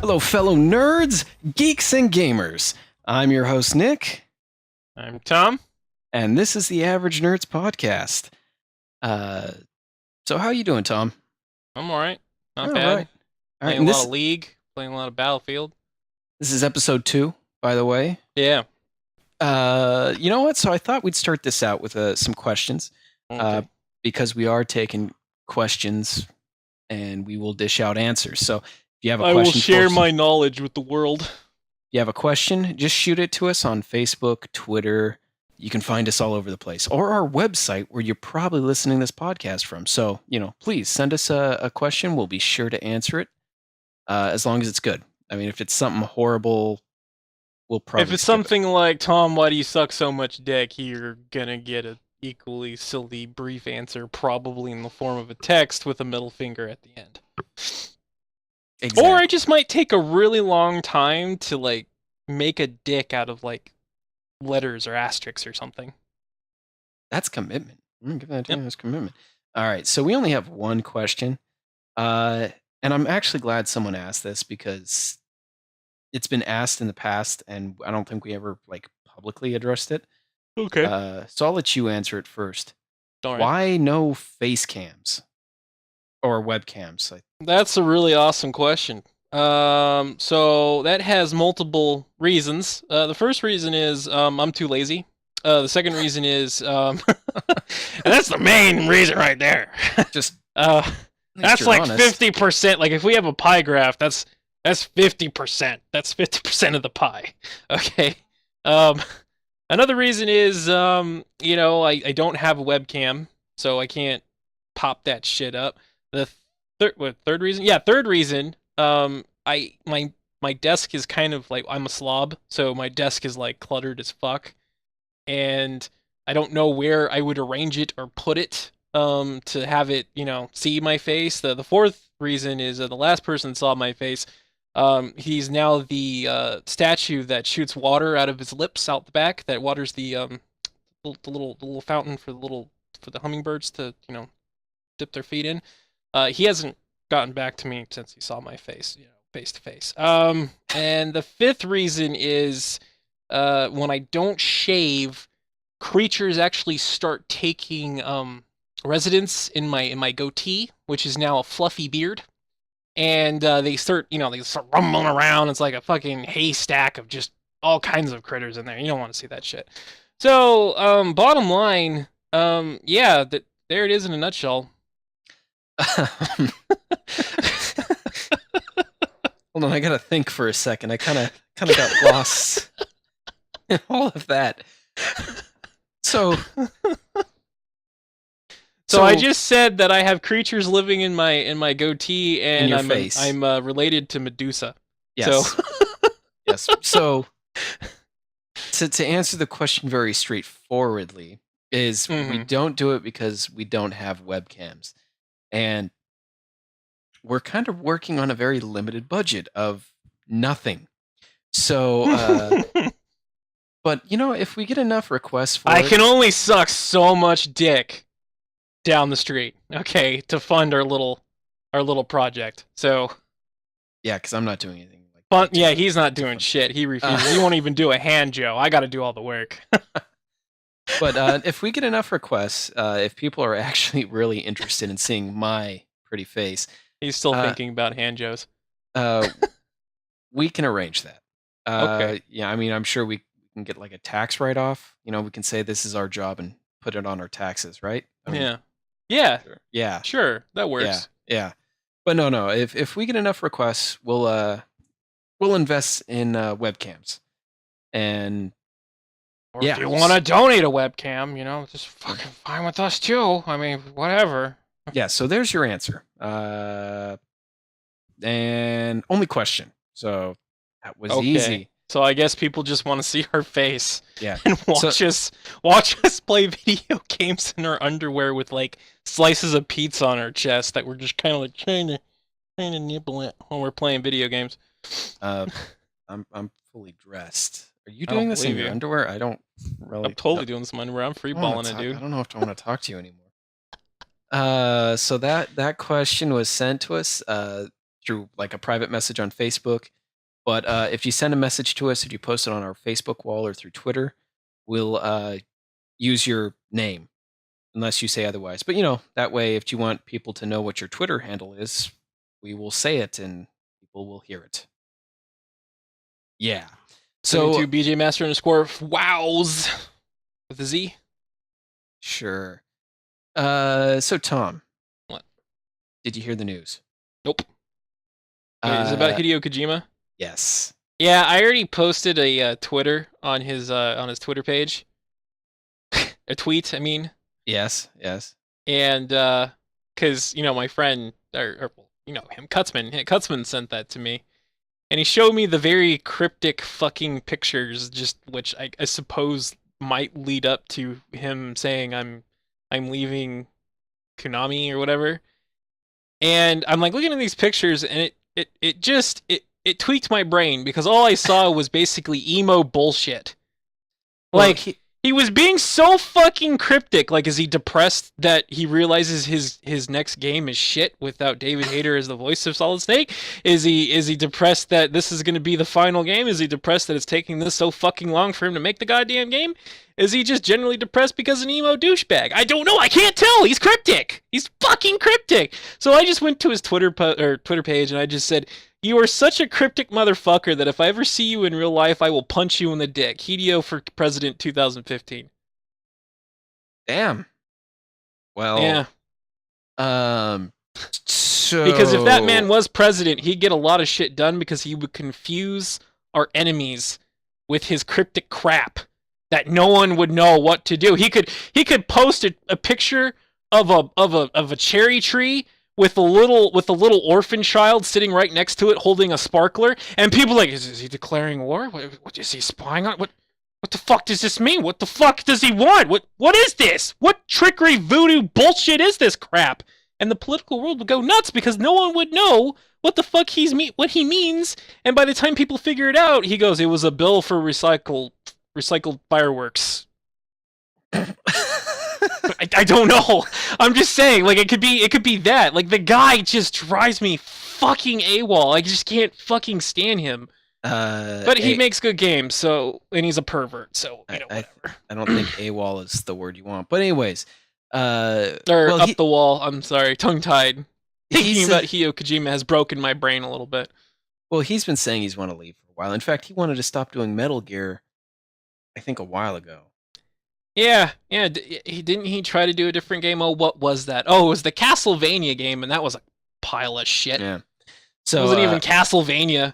Hello, fellow nerds, geeks, and gamers. I'm your host, Nick, I'm Tom. and this is the Average Nerds Podcast. Uh, so how you doing, Tom? I'm alright. Not All bad. right. All right, Playing a and lot this of League, playing a lot of Battlefield. this is episode 2, by the way. Yeah. You know what? So I thought we'd start this out with some questions, Okay. because we are taking questions, and we will dish out answers. So if you have a I will question, share for us, my knowledge with the world. you have a question, just shoot it to us on Facebook, Twitter. You can find us all over the place, or our website where you're probably listening to this podcast from. So, please send us a question. We'll be sure to answer it, as long as it's good. I mean, if it's something horrible, we'll probably If it's skip it. something like, Tom, why do you suck so much dick? You're gonna get an equally silly, brief answer, probably in the form of a text with a middle finger at the end. Exactly. Or I just might take a really long time to, make a dick out of, letters or asterisks or something. That's commitment. I'm gonna give that to Yep. you as commitment. All right, so we only have one question, and I'm actually glad someone asked this because it's been asked in the past, and I don't think we ever publicly addressed it. Okay. So I'll let you answer it first. Alright. Why no face cams or webcams? That's a really awesome question. So that has multiple reasons. The first reason is I'm too lazy. The second reason is and that's the main reason right there. Just Uh, at least that's you're like honest. 50%. Like if we have a pie graph, that's 50%. That's 50% of the pie. Okay. Another reason is I don't have a webcam, so I can't pop that shit up. The third reason? Yeah, third reason. My desk is kind of like I'm a slob, so my desk is like cluttered as fuck, and I don't know where I would arrange it or put it to have it see my face. The fourth reason is the last person saw my face. He's now the statue that shoots water out of his lips out the back that waters the little fountain for the hummingbirds to dip their feet in. He hasn't gotten back to me since he saw my face, face to face. And the fifth reason is when I don't shave, creatures actually start taking residence in my goatee, which is now a fluffy beard. And they start rumbling around. It's like a fucking haystack of just all kinds of critters in there. You don't want to see that shit. So, bottom line, yeah, there it is in a nutshell. Hold on, I gotta think for a second. I kind of got lost in all of that. So I just said that I have creatures living in my goatee, and your I'm face. I'm related to Medusa. yes, So yes. So to answer the question very straightforwardly is we Mhm. don't do it because we don't have webcams, and we're kind of working on a very limited budget of nothing. So, but if we get enough requests for I it, can only suck so much dick down the street, okay, to fund our little project. So yeah, because I'm not doing anything. yeah, he's not doing shit. He refuses. He won't even do a hand Joe. I got to do all the work. But if we get enough requests, if people are actually really interested in seeing my pretty face, He's still thinking about hand Joes. we can arrange that. Okay. Yeah, I mean, I'm sure we can get a tax write-off. We can say this is our job and put it on our taxes, right? I mean, Yeah. Yeah. sure. Yeah. Sure. That works. Yeah. But no. If we get enough requests, we'll invest in webcams. And Or yeah, if you want to donate a webcam, just fucking fine with us too. I mean, whatever. yeah, so there's your answer. And only question. So that was Okay. easy. So I guess people just want to see our face Yeah. and watch us play video games in our underwear with slices of pizza on our chest that we're just kind of trying to nibble at when we're playing video games. I'm fully dressed. Are you I don't doing this in believe your you. underwear? I don't really. I'm totally doing this in my underwear. I'm free balling it, dude. I don't know if I want to talk to you anymore. So that question was sent to us through like a private message on Facebook. But if you send a message to us, if you post it on our Facebook wall or through Twitter, we'll use your name unless you say otherwise. But that way, if you want people to know what your Twitter handle is, we will say it and people will hear it. Yeah. So to BJ Master underscore wows with a Z. Sure. So Tom. What? Did you hear the news? Nope. Wait, is it about Hideo Kojima? Yes. Yeah, I already posted a Twitter on his Twitter page. A tweet, I mean. Yes. And because my friend or him, Kutzman sent that to me, and he showed me the very cryptic fucking pictures, just which I suppose might lead up to him saying I'm leaving Konami or whatever. And I'm like looking at these pictures, and it tweaked my brain because all I saw was basically emo bullshit. Like he was being so fucking cryptic. Like, is he depressed that he realizes his next game is shit without David Hayter as the voice of Solid Snake? Is he depressed that this is going to be the final game? Is he depressed that it's taking this so fucking long for him to make the goddamn game? Is he just generally depressed because an emo douchebag? I don't know. I can't tell. He's cryptic. He's fucking cryptic. So I just went to his Twitter page and I just said, "You are such a cryptic motherfucker that if I ever see you in real life, I will punch you in the dick. Hideo for president 2015. Damn. Well. Yeah. So because if that man was president, he'd get a lot of shit done because he would confuse our enemies with his cryptic crap that no one would know what to do. He could post a picture of a cherry tree with a little orphan child sitting right next to it holding a sparkler, and people are like, is he declaring war? What is he spying on? What the fuck does this mean? What the fuck does he want? What is this? What trickery voodoo bullshit is this crap? And the political world would go nuts because no one would know what the fuck what he means. And by the time people figure it out, he goes, "It was a bill for recycled fireworks." I don't know. I'm just saying, like, it could be that. Like, the guy just drives me fucking AWOL. I just can't fucking stand him. But he makes good games, and he's a pervert, so whatever. I don't think AWOL is the word you want. But anyways, the wall. I'm sorry, tongue-tied. Thinking about Hideo Kojima has broken my brain a little bit. Well, he's been saying he's want to leave for a while. In fact, he wanted to stop doing Metal Gear, I think, a while ago. Yeah. Didn't he try to do a different game? Oh, what was that? Oh, it was the Castlevania game, and that was a pile of shit. Yeah. So it wasn't even Castlevania.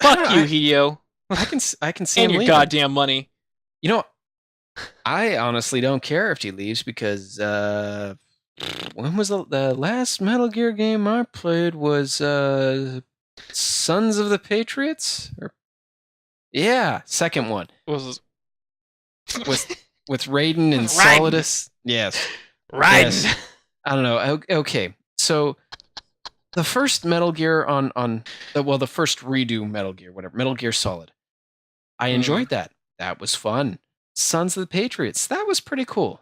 Fuck you, Hideo. I can see and him your leaving. Goddamn money. I honestly don't care if he leaves because when was the last Metal Gear game I played was Sons of the Patriots? Yeah, second one. Was with Raiden and Solidus. Yes. Raiden. Yes. I don't know. Okay. So the first Metal Gear the first redo Metal Gear, whatever, Metal Gear Solid. I enjoyed that. That was fun. Sons of the Patriots. That was pretty cool.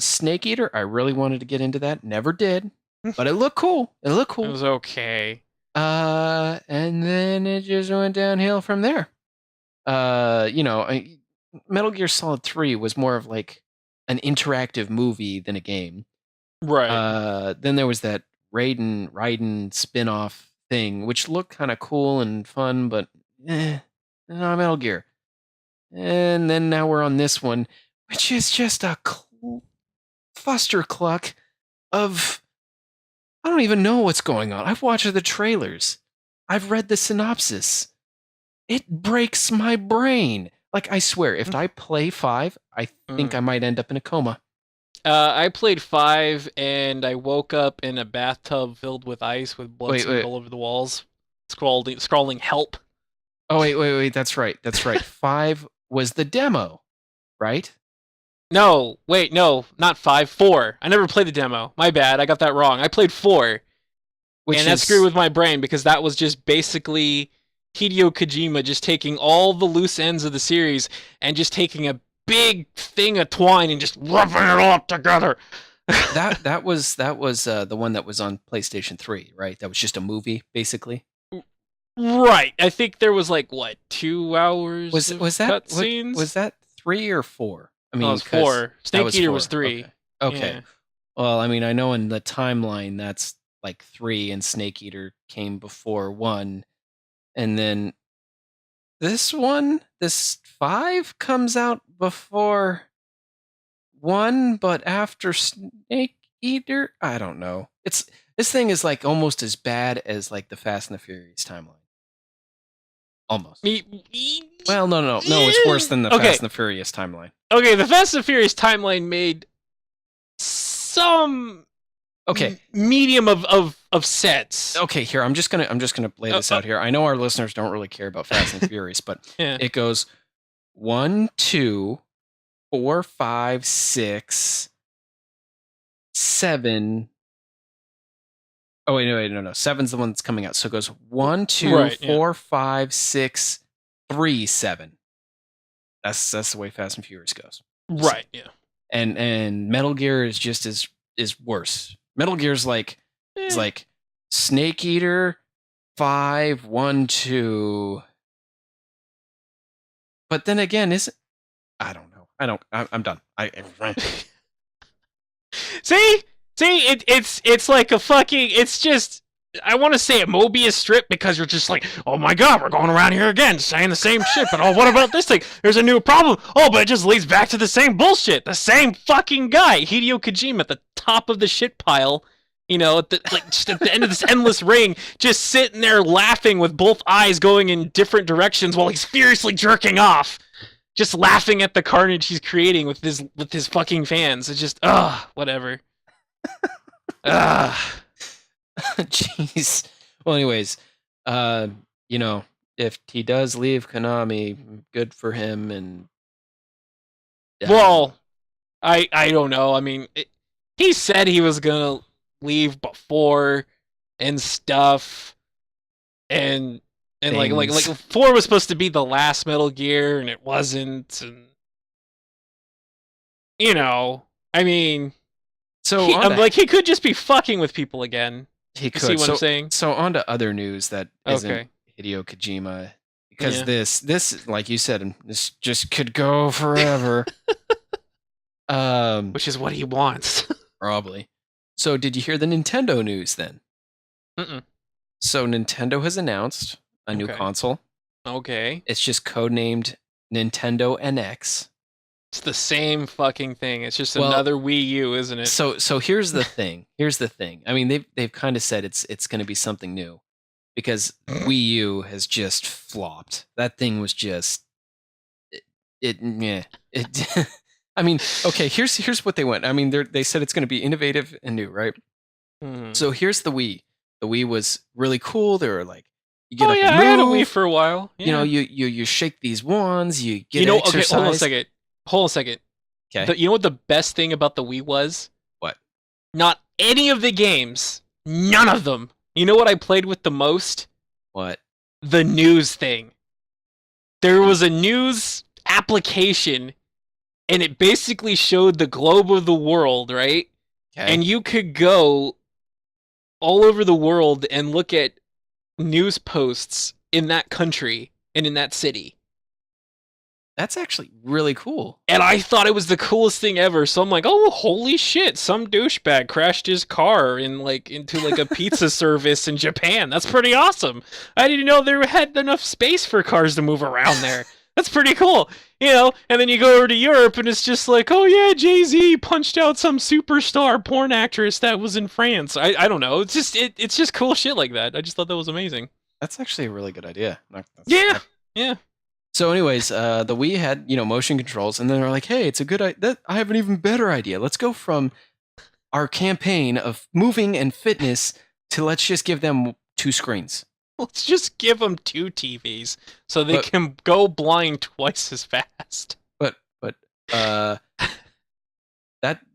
Snake Eater, I really wanted to get into that. Never did. But it looked cool. It was okay. And then it just went downhill from there. Metal Gear Solid 3 was more of like an interactive movie than a game. Right. Then there was that Raiden spin-off thing, which looked kind of cool and fun, but not Metal Gear. And then now we're on this one, which is just a clustercluck of... I don't even know what's going on. I've watched the trailers. I've read the synopsis. It breaks my brain. Like, I swear, if I play 5, I think I might end up in a coma. I played 5, and I woke up in a bathtub filled with ice with blood all over the walls. Scrolling help. Oh, wait. That's right. 5 was the demo, right? No, not 5. 4. I never played the demo. My bad. I got that wrong. I played 4. That screwed with my brain because that was just basically Hideo Kojima just taking all the loose ends of the series and just taking a big thing of twine and just rubbing it all together. that was the one that was on PlayStation 3, right? That was just a movie, basically. Right. I think there was like what 2 hours Was of was that what cutscenes. was that 3 or 4? I Oh, it mean, was 'cause 4. that Snake was Eater 4. was 3. Okay. Okay. Yeah. Well, I mean, I know in the timeline that's like 3, and Snake Eater came before 1, and then this 5 comes out before 1, but after Snake Eater. I don't know. This thing is like almost as bad as like the Fast and the Furious timeline. Almost. Well, no. It's worse than the Okay. Fast and the Furious timeline. Okay, the Fast and Furious timeline made some Okay. medium of sense. Okay, here I'm just gonna lay this out here. I know our listeners don't really care about Fast and Furious, but Yeah. it goes 1, 2, 4, 5, 6, 7. Oh wait, no. 7's the one that's coming out. So it goes 1, 2, Right, yeah. 4, 5, 6, 3, 7. That's the way Fast and Furious goes. Right, yeah. And Metal Gear is just is worse. Metal Gear's like it's like Snake Eater 5, 1, 2. But then again, I don't know. I'm done. See, it's like a fucking. It's just. I want to say a Mobius strip because you're just like, oh my god, we're going around here again saying the same shit. But oh, what about this thing? There's a new problem. Oh, but it just leads back to the same bullshit. The same fucking guy, Hideo Kojima, at the top of the shit pile. You know, just at the end of this endless ring, just sitting there laughing with both eyes going in different directions while he's furiously jerking off, just laughing at the carnage he's creating with his fucking fans. It's just whatever. Jeez. Well, anyways, if he does leave Konami, good for him. And well, I don't know. I mean, he said he was gonna leave before and stuff, and like 4 was supposed to be the last Metal Gear, and it wasn't. And I mean, so he could just be fucking with people again. He could. See what I'm saying? So on to other news that isn't Okay. Hideo Kojima, because this, like you said, this just could go forever. Which is what he wants. Probably. So did you hear the Nintendo news then? Mm-mm. So Nintendo has announced a new console. Okay. It's just codenamed Nintendo NX. It's the same fucking thing. It's just another Wii U, isn't it? So here's the thing. I mean, they've kind of said it's going to be something new, because Wii U has just flopped. That thing was just it. I mean, okay. Here's what they went. I mean, they said it's going to be innovative and new, right? Mm-hmm. So here's the Wii. The Wii was really cool. They were like, you get up and I move. had a Wii for a while. Yeah. You shake these wands. You get exercise. Okay, hold on a second. Okay. You know what the best thing about the Wii was? What? Not any of the games. None of them. You know what I played with the most? What? The news thing. There was a news application, and it basically showed the globe of the world, right? Okay. And you could go all over the world and look at news posts in that country and in that city. That's actually really cool. And I thought it was the coolest thing ever. So I'm like, oh, holy shit. Some douchebag crashed his car into a pizza service in Japan. That's pretty awesome. I didn't know there had enough space for cars to move around there. That's pretty cool. And then you go over to Europe and it's just like, oh yeah, Jay-Z punched out some superstar porn actress that was in France. I don't know. It's just cool shit like that. I just thought that was amazing. That's actually a really good idea. Yeah. So anyways, the Wii had, motion controls, and then they're like, hey, it's a good idea. I have an even better idea. Let's go from our campaign of moving and fitness to let's just give them 2 screens. Let's just give them 2 TVs so they can go blind twice as fast. But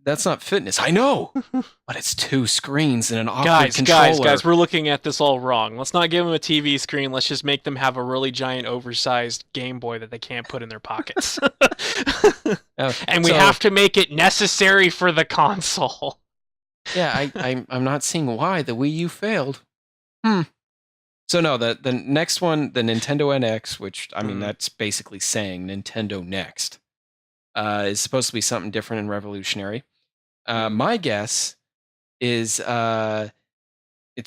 that's not fitness. I know, but it's 2 screens and an awkward controller. Guys, we're looking at this all wrong. Let's not give them a TV screen. Let's just make them have a really giant, oversized Game Boy that they can't put in their pockets. And we have to make it necessary for the console. Yeah, I'm not seeing why the Wii U failed. Hmm. So no, the next one, the Nintendo NX, which I mean Mhm. that's basically saying Nintendo Next, is supposed to be something different and revolutionary. My guess is it's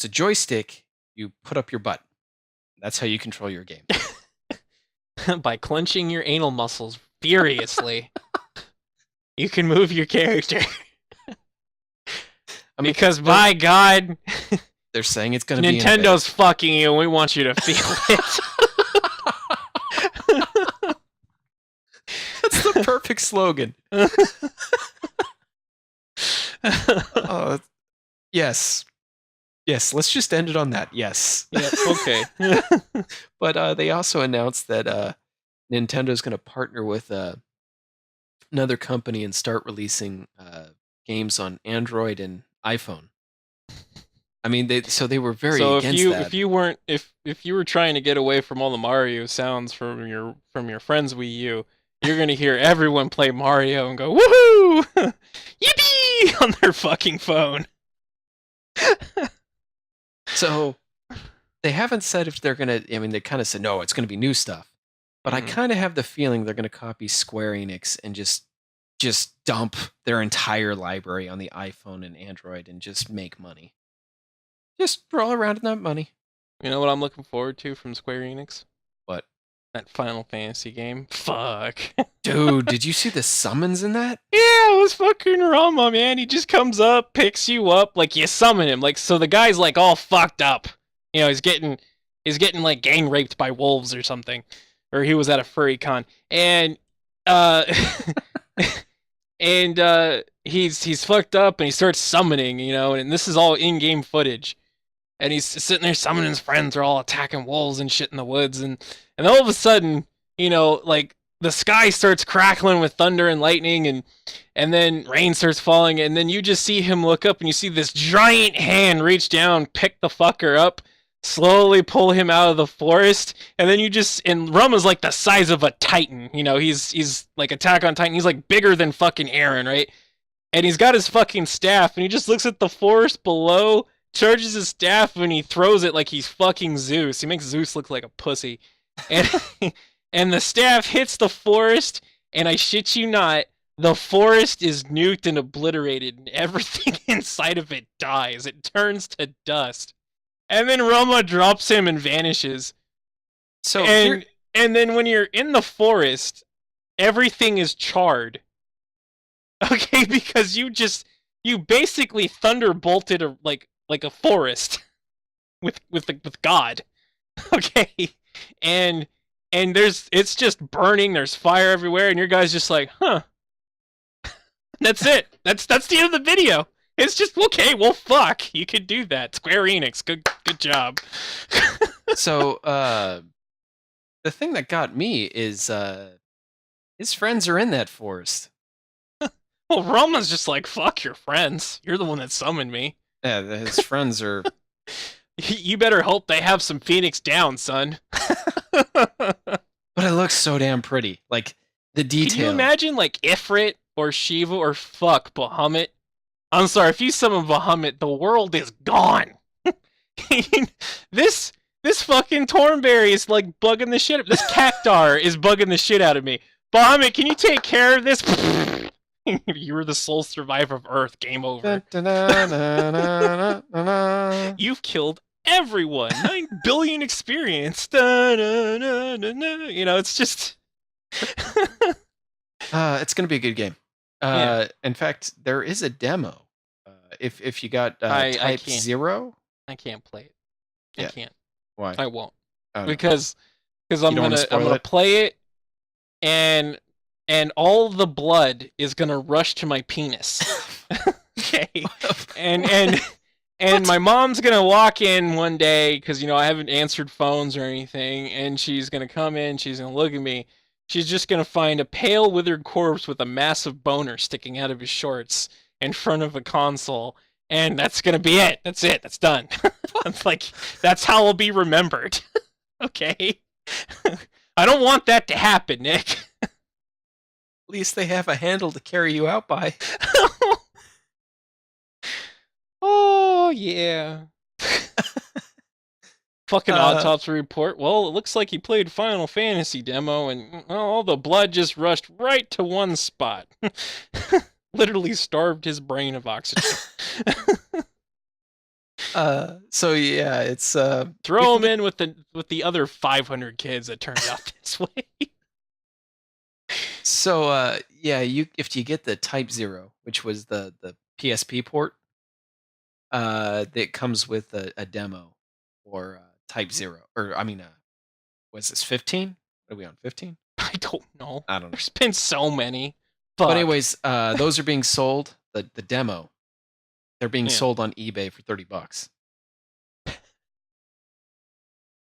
a joystick you put up your butt. That's how you control your game. By clenching your anal muscles furiously, you can move your character. I mean, Because by God, they're saying it's going to be Nintendo's fucking you, and we want you to feel it. That's the perfect slogan. Yes. Yes, let's just end it on that. Yes. Yep, okay. But they also announced that Nintendo's going to partner with another company and start releasing games on Android and iPhone. I mean, they were very So against that. if you were trying to get away from all the Mario sounds from your friends Wii U, you're gonna hear everyone play Mario and go woohoo, yippee on their fucking phone. So they haven't said if they're gonna. I mean, they kind of said no, it's gonna be new stuff. But I Mhm. kind of have the feeling they're gonna copy Square Enix and just dump their entire library on the iPhone and Android and just make money. Just roll around in that money. You know what I'm looking forward to from Square Enix? What? That Final Fantasy game. Fuck. Dude, did you see the summons in that? Yeah, it was fucking Rama, man. He just comes up, picks you up, like you summon him. Like so the guy's like all fucked up. You know, he's getting like gang raped by wolves or something. Or he was at a furry con. And uh and he's fucked up and he starts summoning, you know, and this is all in-game footage. And he's sitting there summoning his friends, they're all attacking wolves and shit in the woods, and all of a sudden, you know, like the sky starts crackling with thunder and lightning, and then rain starts falling, and then you just see him look up and you see this giant hand reach down, pick the fucker up, slowly pull him out of the forest, and then you just and Rama's like the size of a titan, you know, he's like Attack on Titan, he's like bigger than fucking Aaron, right? And he's got his fucking staff and he just looks at the forest below, charges his staff, and he throws it like he's fucking Zeus. He makes Zeus look like a pussy. And and the staff hits the forest, and I shit you not, the forest is nuked and obliterated, and everything inside of it dies. It turns to dust. And then Roma drops him and vanishes. So And then when you're in the forest, everything is charred. Okay, because you basically thunderbolted like a forest with God. Okay, and it's just burning. There's fire everywhere, and your guy's just like, huh. That's it. That's the end of the video. It's just okay. Well, fuck. You could do that. Square Enix. Good job. so the thing that got me is his friends are in that forest. Well, Roma's just like, fuck your friends. You're the one that summoned me. Yeah, his friends are. You better hope they have some Phoenix down, son. But it looks so damn pretty. Like the detail. Can you imagine like Ifrit or Shiva or fuck Bahamut? I'm sorry, if you summon Bahamut, the world is gone. this fucking Tornberry is like bugging the shit. This Cactar is bugging the shit out of me. Bahamut, can you take care of this? You were the sole survivor of Earth. Game over. You've killed everyone. 9 billion experience. You know, it's just. It's gonna be a good game. Yeah. In fact, there is a demo. If you got I Type can't. 0, I can't play it. Yeah. I can't. why? I won't. Oh, no. Because I'm don't wanna gonna spoil it? play it, and all the blood is gonna rush to my penis. Okay, and my mom's gonna walk in one day because you know I haven't answered phones or anything, and she's gonna come in. She's gonna look at me. She's just gonna find a pale, withered corpse with a massive boner sticking out of his shorts in front of a console, and that's gonna be it. That's it. That's done. It's like that's how I'll be remembered. Okay. I don't want that to happen, Nick. At least they have a handle to carry you out by. yeah. Fucking Uh, autopsy report. Well, it looks like he played Final Fantasy demo, and well, all the blood just rushed right to one spot. Literally starved his brain of oxygen. so yeah, it's you Throw can him get in with the other 500 kids that turned out this way. so yeah, you if you get the Type 0, which was the PSP port, that comes with a demo or Type 0, or I mean, was this 15? Are we on 15? I don't know. I don't know. There's been so many. But Fuck. anyways, those are being sold. The demo, they're being Yeah. sold on eBay for $30.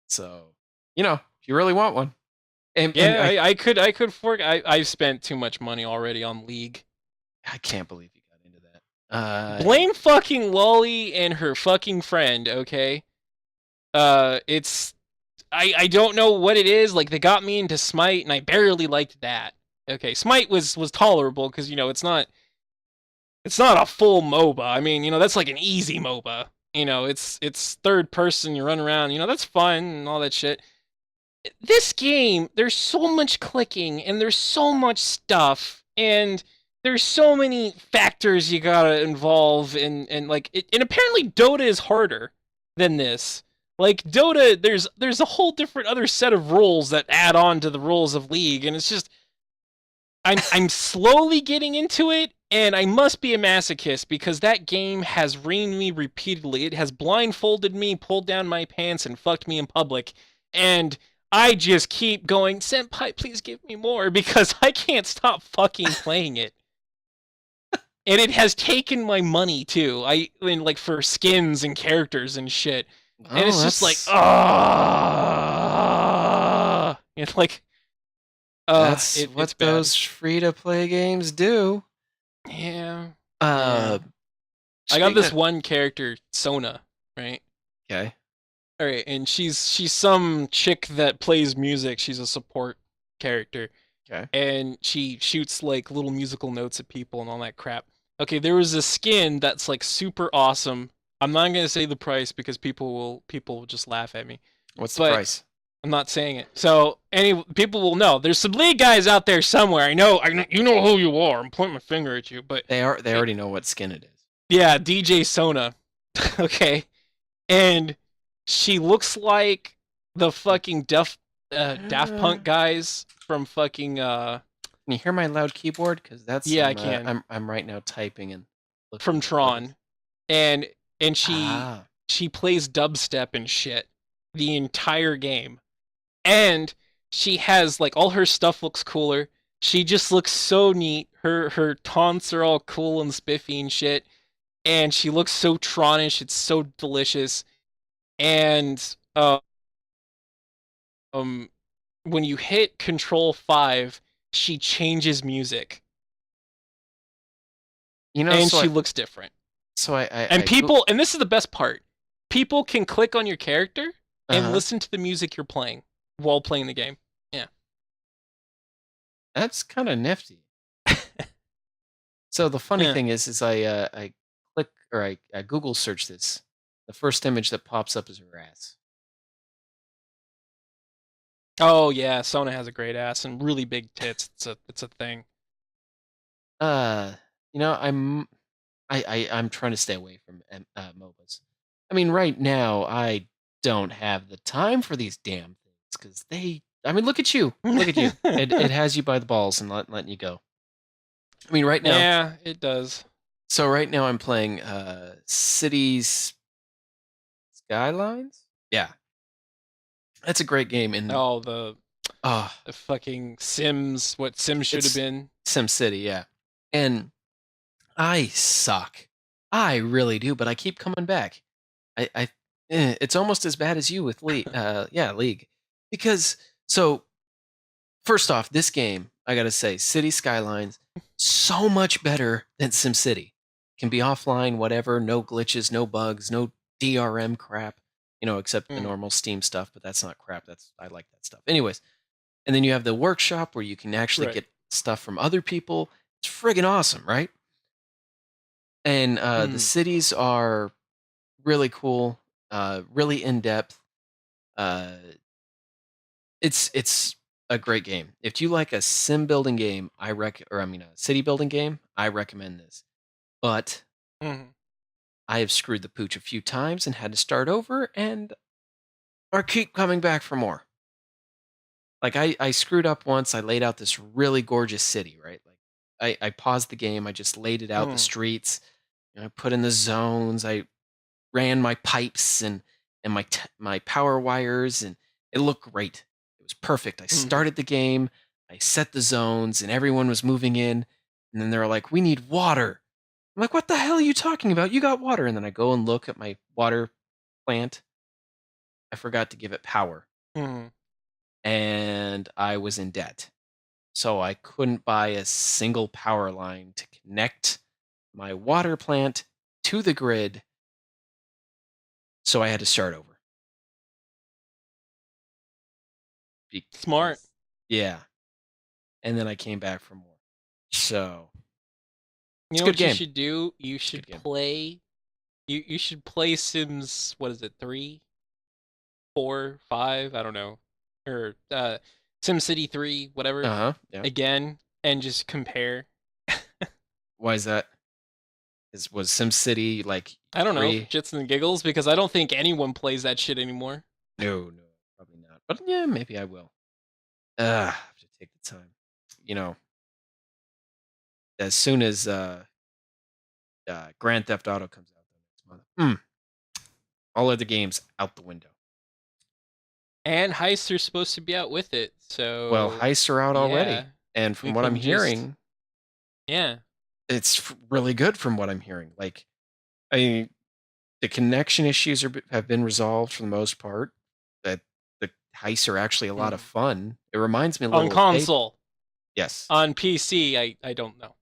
So if you really want one, and Yeah, I could fork. I've spent too much money already on League. I can't believe you got into that. Blame fucking Lolly and her fucking friend, okay? It's I don't know what it is. Like they got me into Smite, and I barely liked that. Okay, Smite was tolerable because it's not a full MOBA. I mean, that's like an easy MOBA. It's third person. You run around. That's fun and all that shit. This game, there's so much clicking and there's so much stuff and there's so many factors you gotta involve and like and apparently Dota is harder than this. Like Dota, there's a whole different other set of rules that add on to the rules of League, and it's just I'm slowly getting into it, and I must be a masochist because that game has reamed me repeatedly. It has blindfolded me, pulled down my pants, and fucked me in public. And I just keep going, Senpai, please give me more because I can't stop fucking playing it. And it has taken my money too. Like for skins and characters and shit. And it's just like, ah, it's like, that's what it's bad. those free-to-play games do. Yeah. Uh, I got this speaking one character, Sona, right? okay. All right, and she's some chick that plays music. She's a support character, Okay. and she shoots like little musical notes at people and all that crap. Okay, there was a skin that's like super awesome. I'm not gonna say the price because people will just laugh at me. What's the But price? I'm not saying it. So people will know. There's some League guys out there somewhere. I know. You know who you are. I'm pointing my finger at you, but They already know what skin it is. yeah, DJ Sona. Okay, and she looks like the fucking Daft Punk guys from fucking Can you hear my loud keyboard? Because that's Yeah, I can. I'm right now typing and looking from at Tron, and Ah, she plays dubstep and shit the entire game, and she has like all her stuff looks cooler. She just looks so neat. Her taunts are all cool and spiffy and shit, and she looks so Tronish. It's so delicious, and when you hit Control 5, she changes music, and so she looks different. I And people, and this is the best part, people can click on your character and Uh-huh. listen to the music you're playing while playing the game. Yeah. That's kind of nifty. So the funny Yeah. thing is I click or I Google search this. The first image that pops up is her ass. Oh yeah, Sona has a great ass and really big tits. It's a thing. Uh, I'm trying to stay away from MOBAs. I mean, right now I don't have the time for these damn things because I mean, look at you, look at you. It has you by the balls and letting you go. I mean, right now. Yeah, it does. So right now I'm playing Cities Skylines. Yeah, that's a great game. And Oh, the fucking Sims, what Sims should have it's been. Sim City, yeah. And I suck. I really do, but I keep coming back. It's almost as bad as you with League. League. Because so first off, this game I gotta say, City Skylines, so much better than SimCity. Can be offline, whatever, no glitches, no bugs, no DRM crap. Except the normal Steam stuff, but that's not crap. I like that stuff. Anyways, and then you have the workshop where you can actually Right. get stuff from other people. It's friggin' awesome, right? And the cities are really cool, really in depth. Uh, it's a great game. If you like a sim building game, a city building game, I recommend this. But Mhm. I have screwed the pooch a few times and had to start over, and I keep coming back for more. Like I screwed up once. I laid out this really gorgeous city, right? Like I paused the game. I just laid it out the Mhm. streets. And I put in the zones. I ran my pipes and my power wires, and it looked great. It was perfect. I Mhm. started the game. I set the zones, and everyone was moving in. And then they were like, "We need water." I'm like, "What the hell are you talking about? You got water." And then I go and look at my water plant. I forgot to give it power, Mhm. and I was in debt. So I couldn't buy a single power line to connect my water plant to the grid. So I had to start over Smart. because, yeah. And then I came back for more. So You it's a know good what you game. should do? You It's a good should game. play. You should play Sims. What is it? 3, 4, 5? I don't know. Or SimCity 3, whatever. Uh huh. Yeah. Again, and just compare. Why is that? Was SimCity like I don't know, for free? shits and giggles, because I don't think anyone plays that shit anymore. No, no, probably not. But yeah, maybe I will. I have to take the time. You know, as soon as Grand Theft Auto comes out next month, all other games out the window. And Heists are supposed to be out with it, Well, so heists are out yeah, already, and we from what I'm can just hearing, yeah. it's really good. From what I'm hearing, like I the connection issues have been resolved for the most part. That the heists are actually a lot of Mhm. fun. It reminds me a On little of Pay. console, Yes. on PC, I don't know.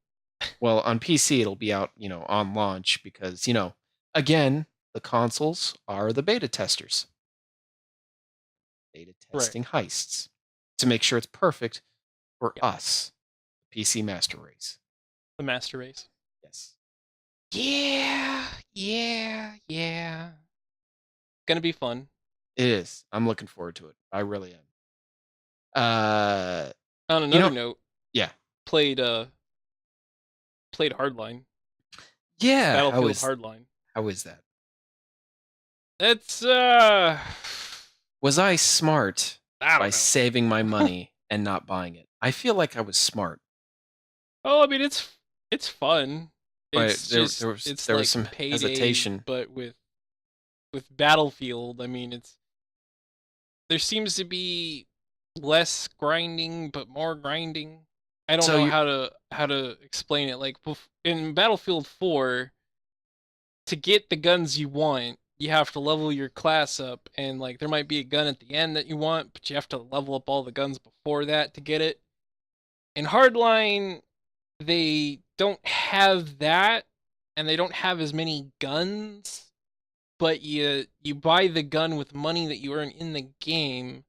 Well, on PC it'll be out, on launch because, again, the consoles are the beta testers, beta Right. testing heists to make sure it's perfect for Yeah, us, PC master race. the Master Race. Yes. Yeah, yeah, yeah. Gonna be fun. It is. I'm looking forward to it. I really am. Uh, On you another know, note, yeah. played played Hardline, Yeah, Battlefield Hardline. how is that? It's Was I smart I by don't saving my know. money and not buying it? I feel like I was smart, Oh, I mean it's fun. but It's there just there was it's there was like some Payday, hesitation. but with Battlefield. I mean, there seems to be less grinding, but more grinding. I don't So know you how to explain it. Like in Battlefield 4, to get the guns you want, you have to level your class up, and like there might be a gun at the end that you want, but you have to level up all the guns before that to get it. In Hardline, they don't have that, and they don't have as many guns, but you buy the gun with money that you earn in the game,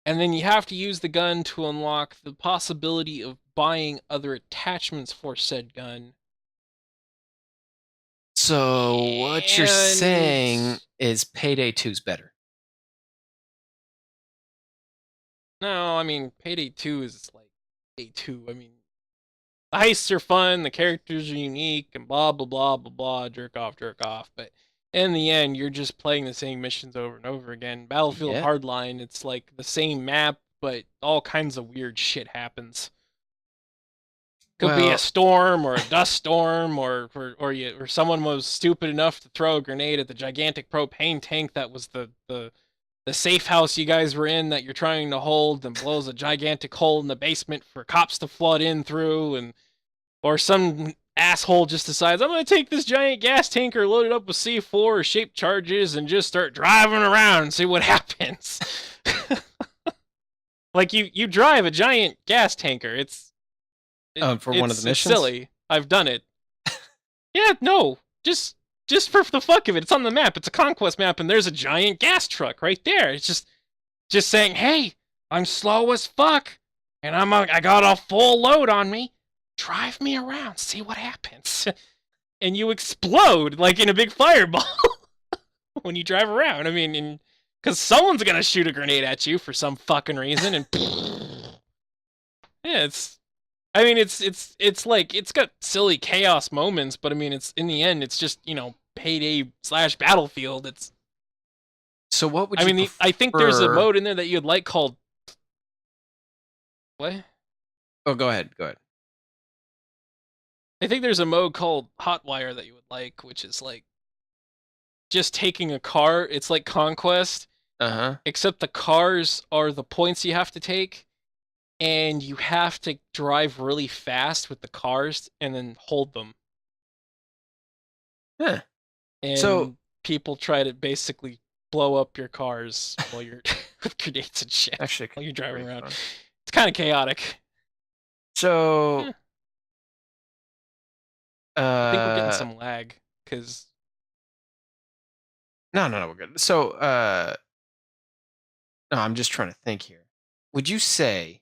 and then you have to use the gun to unlock the possibility of buying other attachments for said gun. so what you're And saying is Payday 2's better. no, I mean Payday 2 is like Payday 2. I mean, the heists are fun, the characters are unique, and blah blah blah blah blah. Jerk off, jerk off. But in the end, you're just playing the same missions over and over again. Battlefield Yeah. Hardline, it's like the same map, but all kinds of weird shit happens. Could be a Well, storm or a dust storm, or someone was stupid enough to throw a grenade at the gigantic propane tank that was the safe house you guys were in that you're trying to hold, and blows a gigantic hole in the basement for cops to flood in through, and or some asshole just decides, I'm gonna take this giant gas tanker, load it up with C4 or shaped charges, and just start driving around and see what happens. Like you drive a giant gas tanker. for one of the It's missions. silly. I've done it. Yeah, no, just for the fuck of it. It's on the map. It's a conquest map, and there's a giant gas truck right there. It's just saying, hey, I'm slow as fuck, and I got a full load on me. Drive me around, see what happens. And you explode like in a big fireball. when you drive around. I mean, because someone's gonna shoot a grenade at you for some fucking reason, and yeah, it's. I mean, it's like it's got silly chaos moments, but I mean, it's in the end, it's just Payday / Battlefield. It's. So what would I you mean, I think there's a prefer? mode in there that you'd like called what? Oh, go ahead. Go ahead. I think there's a mode called Hotwire that you would like, which is like just taking a car. It's like Conquest, Uh-huh. except the cars are the points you have to take, and you have to drive really fast with the cars and then hold them. Huh. So And people try to basically blow up your cars while you're with grenades and shit actually, while you're driving around. fun. It's kind of chaotic. So, I think we're getting some lag because no, we're good. So, no, I'm just trying to think here. Would you say,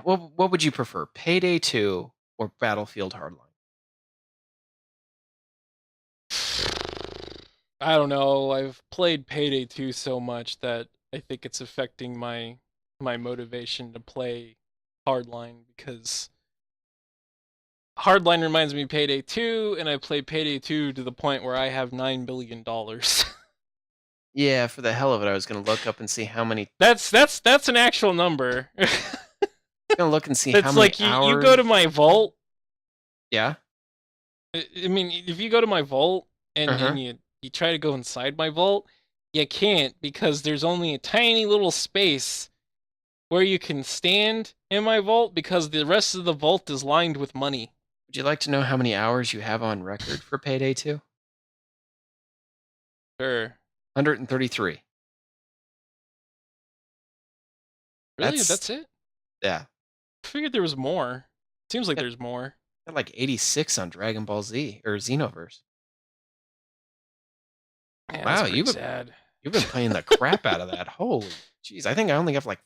what would you prefer, Payday 2 or Battlefield Hardline? I don't know. I've played Payday 2 so much that I think it's affecting my motivation to play Hardline because Hardline reminds me of Payday 2, and I play Payday 2 to the point where I have $9 billion. Yeah, for the hell of it, I was gonna look up and see how many. That's an actual number. Gonna look and see how It's many like hours. you go to my vault. Yeah. I mean, if you go to my vault and, Uh-huh. and you try to go inside my vault, you can't because there's only a tiny little space where you can stand in my vault because the rest of the vault is lined with money. Would you like to know how many hours you have on record for Payday 2? Sure. 133. Really? That's it? Yeah. I figured there was more. Seems like there's more. Got like 86 on Dragon Ball Z or Xenoverse. Yeah, Wow, that's pretty sad. you've been playing the crap out of that. Holy jeez. I think I only have like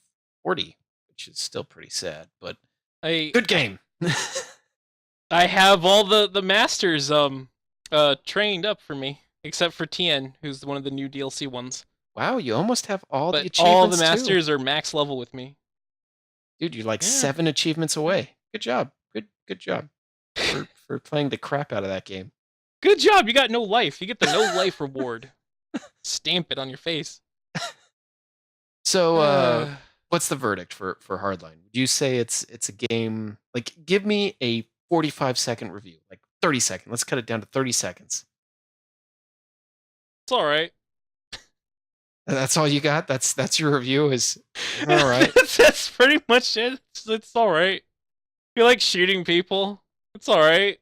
40, which is still pretty sad, but good game. I have all the masters trained up for me, except for Tien, who's one of the new DLC ones. Wow, you almost have all the But achievements all the too. masters are max level with me. Dude, you're like Yeah. 7 achievements away. Good job. Good job for playing the crap out of that game. Good job. You got no life. You get the no life reward. Stamp it on your face. So, what's the verdict for Hardline? Would you say it's a game, like, give me a 45-second review, like 30 seconds. Let's cut it down to 30 seconds. It's all right. That's all you got? That's your review is all right. That's pretty much it. It's all right. You like shooting people? It's all right.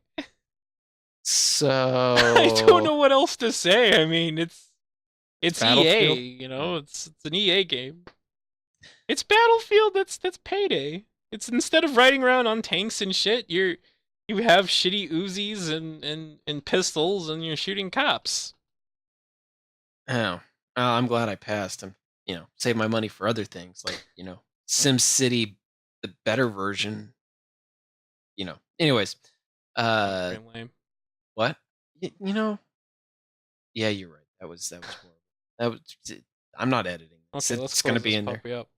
So I don't know what else to say. I mean, it's EA, Battlefield? it's an EA game. It's Battlefield, that's Payday. It's instead of riding around on tanks and shit, you have shitty Uzis and pistols and you're shooting cops. Oh. I'm glad I passed and, save my money for other things like, SimCity, the better version. Anyways, Pretty lame. what? Yeah, you're right. That was horrible. That was. I'm not editing. Okay, It's going to be in there. Up.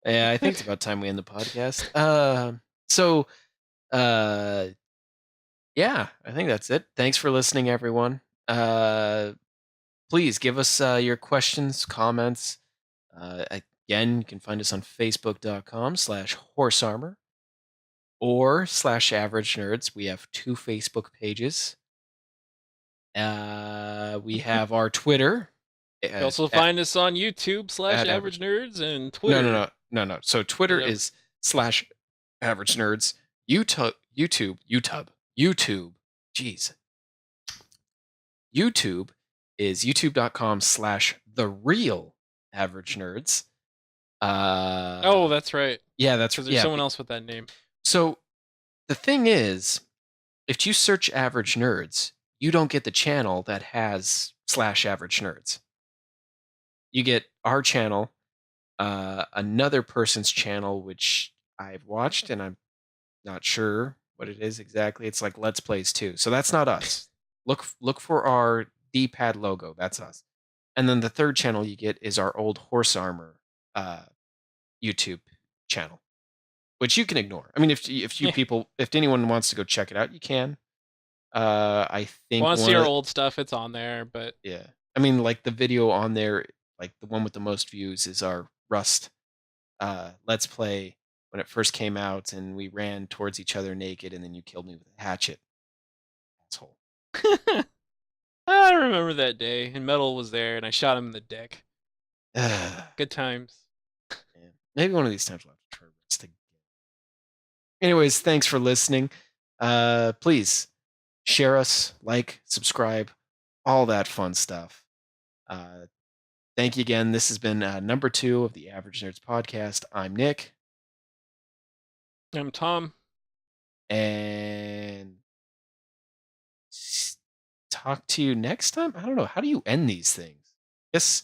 Yeah, I think it's about time we end the podcast. So, yeah, I think that's it. Thanks for listening, everyone. Please give us your questions, comments. Again, you can find us on facebook.com/horsearmor or /average nerds. We have 2 Facebook pages. We have our Twitter. You also find us on YouTube /average nerds and Twitter. No. So Twitter is /average nerds. YouTube. Jeez. YouTube is youtube.com/the_real_average_nerds. Oh, that's right. Yeah, that's because there's someone else with that name. So the thing is, if you search average nerds, you don't get the channel that has /average nerds. You get our channel, another person's channel, which I've watched and I'm not sure what it is exactly. It's like Let's Plays too. So that's not us. Look for our D-pad logo. That's us. And then the third channel you get is our old Horse Armor YouTube channel, which you can ignore. I mean, if you Yeah. people, if anyone wants to go check it out, you can. I think Want to one see of our the- old stuff? It's on there, but yeah. I mean, like the video on there, like the one with the most views is our Rust Let's Play when it first came out, and we ran towards each other naked, and then you killed me with a hatchet. Asshole. I remember that day, and Metal was there, and I shot him in the dick. Man. Good times. Maybe one of these times we'll have to try Rust again. Anyways, thanks for listening. Please share us, like, subscribe, all that fun stuff. Thank you again. This has been number 2 of the Average Nerds podcast. I'm Nick, I'm Tom. and talk to you next time. I don't know. How do you end these things?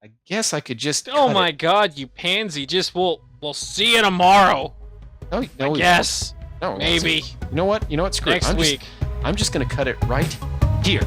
I guess I could just. Oh cut my it. God, you pansy! Just we'll see you tomorrow. No, I we won't. guess. No, Maybe you know what? Screw it. next week. I'm just gonna cut it right here.